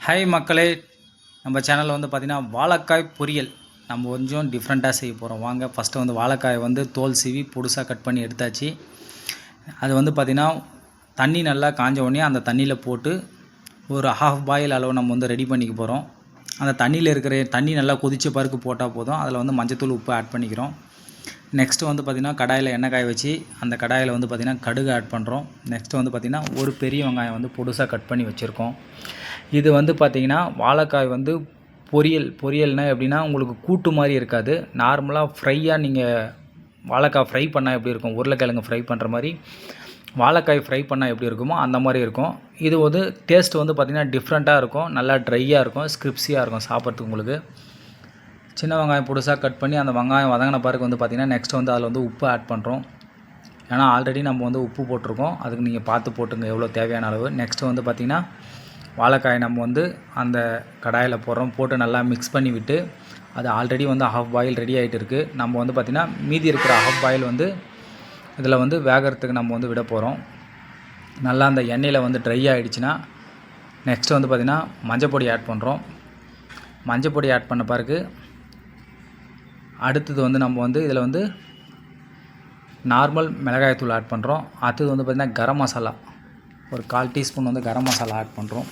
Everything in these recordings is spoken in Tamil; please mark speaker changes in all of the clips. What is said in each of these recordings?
Speaker 1: ஹாய் மக்களே, நம்ம சேனலில் வந்து பார்த்திங்கன்னா வாழைக்காய் பொரியல் நம்ம கொஞ்சம் டிஃப்ரெண்ட்டாக செய்ய போகிறோம். வாங்க ஃபஸ்ட்டு வந்து வாழைக்காயை வந்து தோல் சீவி பொடுசாக கட் பண்ணி எடுத்தாச்சு. அது வந்து பார்த்திங்கன்னா தண்ணி நல்லா காஞ்ச உடனே அந்த தண்ணியில் போட்டு ஒரு ஹாஃப் பாயில் அளவு நம்ம வந்து ரெடி பண்ணிக்க போகிறோம். அந்த தண்ணியில் இருக்கிற தண்ணி நல்லா கொதிச்ச பருக்கு போட்டால் போதும். அதில் வந்து மஞ்சத்தூள் உப்பு ஆட் பண்ணிக்கிறோம். நெக்ஸ்ட்டு வந்து பார்த்திங்கன்னா கடாயில் எண்ணெய் காய வச்சு அந்த கடாயில் வந்து பார்த்திங்கன்னா கடுகு ஆட் பண்ணுறோம். நெக்ஸ்ட்டு வந்து பார்த்திங்கன்னா ஒரு பெரிய வெங்காயம் வந்து பொடுசாக கட் பண்ணி வச்சுருக்கோம். இது வந்து பார்த்திங்கன்னா வாழைக்காய் வந்து பொரியல்னால் எப்படின்னா உங்களுக்கு கூட்டு மாதிரி இருக்காது. நார்மலாக ஃப்ரையாக நீங்கள் வாழைக்காய் ஃப்ரை பண்ணால் எப்படி இருக்கும், உருளைக்கிழங்கு ஃப்ரை பண்ணுற மாதிரி வாழைக்காய் ஃப்ரை பண்ணால் எப்படி இருக்குமோ அந்த மாதிரி இருக்கும். இது வந்து டேஸ்ட் வந்து பார்த்திங்கன்னா டிஃப்ரெண்ட்டாக இருக்கும். நல்லா ட்ரையாக இருக்கும், ஸ்கிரிப்ஸியாக இருக்கும் சாப்பிட்றதுக்கு. உங்களுக்கு சின்ன வெங்காயம் பொடுசாக கட் பண்ணி அந்த வெங்காயம் வதங்கின பிறகு வந்து பார்த்திங்கன்னா நெக்ஸ்ட் வந்து அதில் வந்து உப்பு ஆட் பண்ணுறோம். ஏன்னா ஆல்ரெடி நம்ம வந்து உப்பு போட்டிருக்கோம், அதுக்கு நீங்கள் பார்த்து போட்டுங்க எவ்வளோ தேவையான அளவு. நெக்ஸ்ட்டு வந்து பார்த்திங்கன்னா வாழைக்காய் நம்ம வந்து அந்த கடாயில் போட்டு நல்லா மிக்ஸ் பண்ணி விட்டு அது ஆல்ரெடி வந்து ஹாஃப் பாயில் ரெடி ஆகிட்டு இருக்குது. நம்ம வந்து பார்த்திங்கன்னா மீதி இருக்கிற ஹாஃப் பாயில் வந்து இதில் வந்து வேகிறதுக்கு நம்ம வந்து விட போகிறோம். நல்லா அந்த எண்ணெயில் வந்து ட்ரை ஆகிடுச்சுன்னா நெக்ஸ்ட்டு வந்து பார்த்திங்கன்னா மஞ்சப்பொடி ஆட் பண்ணுறோம். மஞ்சப்பொடி ஆட் பண்ண பிறகு அடுத்தது வந்து நம்ம வந்து இதில் வந்து நார்மல் மிளகாய்த்தூள் ஆட் பண்ணுறோம். அடுத்தது வந்து பார்த்திங்கன்னா கரம் மசாலா ஒரு 1/4 டீஸ்பூன் வந்து கரம் மசாலா ஆட் பண்ணுறோம்.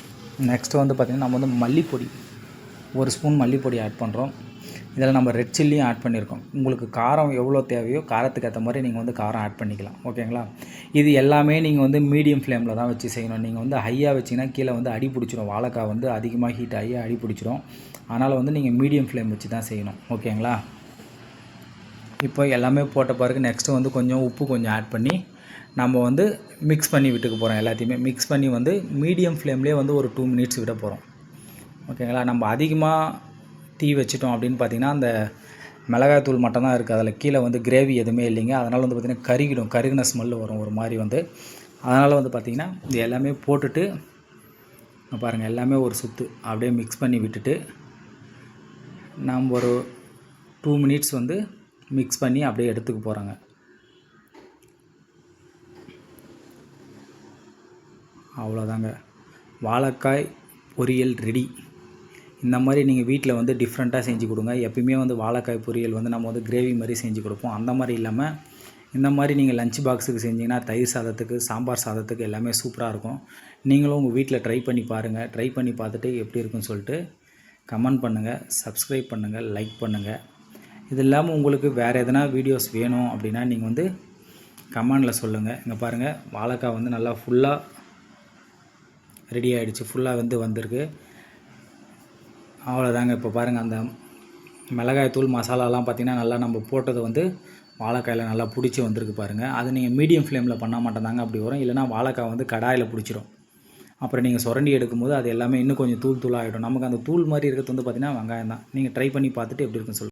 Speaker 1: நெக்ஸ்ட்டு வந்து பார்த்திங்கன்னா நம்ம வந்து மல்லிப்பொடி 1 ஸ்பூன் மல்லிப்பொடி ஆட் பண்ணுறோம். இதில் நம்ம ரெட் சில்லியும் ஆட் பண்ணியிருக்கோம். உங்களுக்கு காரம் எவ்வளோ தேவையோ காரத்துக்கு ஏற்ற மாதிரி நீங்கள் வந்து காரம் ஆட் பண்ணிக்கலாம். ஓகேங்களா? இது எல்லாமே நீங்கள் வந்து மீடியம் ஃப்ளேமில் தான் வச்சு செய்யணும். நீங்கள் வந்து ஹையாக வச்சிங்கன்னா கீழே வந்து அடி பிடிச்சிடும். வாழைக்காய் வந்து அதிகமாக ஹீட் ஆகி அடி பிடிச்சிடும். அதனால் வந்து நீங்கள் மீடியம் ஃப்ளேம் வச்சு தான் செய்யணும். ஓகேங்களா? இப்போ எல்லாமே போட்ட பிறகு நெக்ஸ்ட்டு வந்து கொஞ்சம் உப்பு கொஞ்சம் ஆட் பண்ணி நம்ம வந்து மிக்ஸ் பண்ணி விட்டுக்க போகிறோம். எல்லாத்தையுமே மிக்ஸ் பண்ணி வந்து மீடியம் ஃப்ளேம்லேயே வந்து ஒரு 2 மினிட்ஸ் விட போகிறோம். ஓகேங்களா? நம்ம அதிகமாக தீ வச்சிட்டோம் அப்படின்னு பார்த்திங்கன்னா அந்த மிளகாய்த்தூள் மட்டும் தான் இருக்குது. அதில் கீழே வந்து கிரேவி எதுவுமே இல்லைங்க. அதனால் வந்து பார்த்திங்கன்னா கருகின ஸ்மெல்லு வரும் ஒரு மாதிரி வந்து. அதனால் வந்து பார்த்திங்கன்னா இது எல்லாமே போட்டுட்டு பாருங்கள், எல்லாமே ஒரு சுற்று அப்படியே மிக்ஸ் பண்ணி விட்டுட்டு நம்ம ஒரு 2 மினிட்ஸ் வந்து மிக்ஸ் பண்ணி அப்படியே எடுத்துக்க போகிறோங்க. அவ்வளோதாங்க, வாழைக்காய் பொரியல் ரெடி. இந்த மாதிரி நீங்கள் வீட்டில் வந்து டிஃப்ரெண்ட்டாக செஞ்சு கொடுங்க. எப்பயுமே வந்து வாழைக்காய் பொரியல் வந்து நம்ம வந்து கிரேவி மாதிரி செஞ்சு கொடுப்போம். அந்த மாதிரி இல்லாமல் இந்த மாதிரி நீங்கள் லஞ்ச் பாக்ஸுக்கு செஞ்சிங்கன்னா தயிர் சாதத்துக்கு, சாம்பார் சாதத்துக்கு எல்லாமே சூப்பராக இருக்கும். நீங்களும் உங்கள் வீட்டில் ட்ரை பண்ணி பாருங்கள். ட்ரை பண்ணி பார்த்துட்டு எப்படி இருக்குன்னு சொல்லிட்டு கமெண்ட் பண்ணுங்கள், சப்ஸ்கிரைப் பண்ணுங்கள், லைக் பண்ணுங்கள். இது இல்லாமல் உங்களுக்கு வேறு எதனா வீடியோஸ் வேணும் அப்படின்னா நீங்கள் வந்து கமெண்டில் சொல்லுங்கள். இங்கே பாருங்கள், வாழைக்காய் வந்து நல்லா ஃபுல்லாக ரெடி ஆகிடுச்சு, ஃபுல்லாக வந்திருக்கு. அவ்வளோதாங்க. இப்போ பாருங்கள், அந்த மிளகாய்த்தூள் மசாலாலாம் பார்த்திங்கன்னா நல்லா நம்ம போட்டது வந்து வாழைக்காயில் நல்லா பிடிச்சி வந்திருக்கு பாருங்கள். அது நீங்கள் மீடியம் ஃப்ளேமில் பண்ணால் மட்டும்தாங்க அப்படி வரும். இல்லைனா வாழைக்காய் வந்து கடாயில் பிடிச்சிரும். அப்புறம் நீங்கள் சுரண்டி எடுக்கும்போது அது எல்லாமே இன்னும் கொஞ்சம் தூள் தூளாகிடும். நமக்கு அந்த தூள் மாதிரி இருக்கிறது வந்து பார்த்திங்கன்னா வெங்காயம் தான். நீங்கள் ட்ரை பண்ணி பார்த்துட்டு எப்படி இருக்குன்னு சொல்லுங்கள்.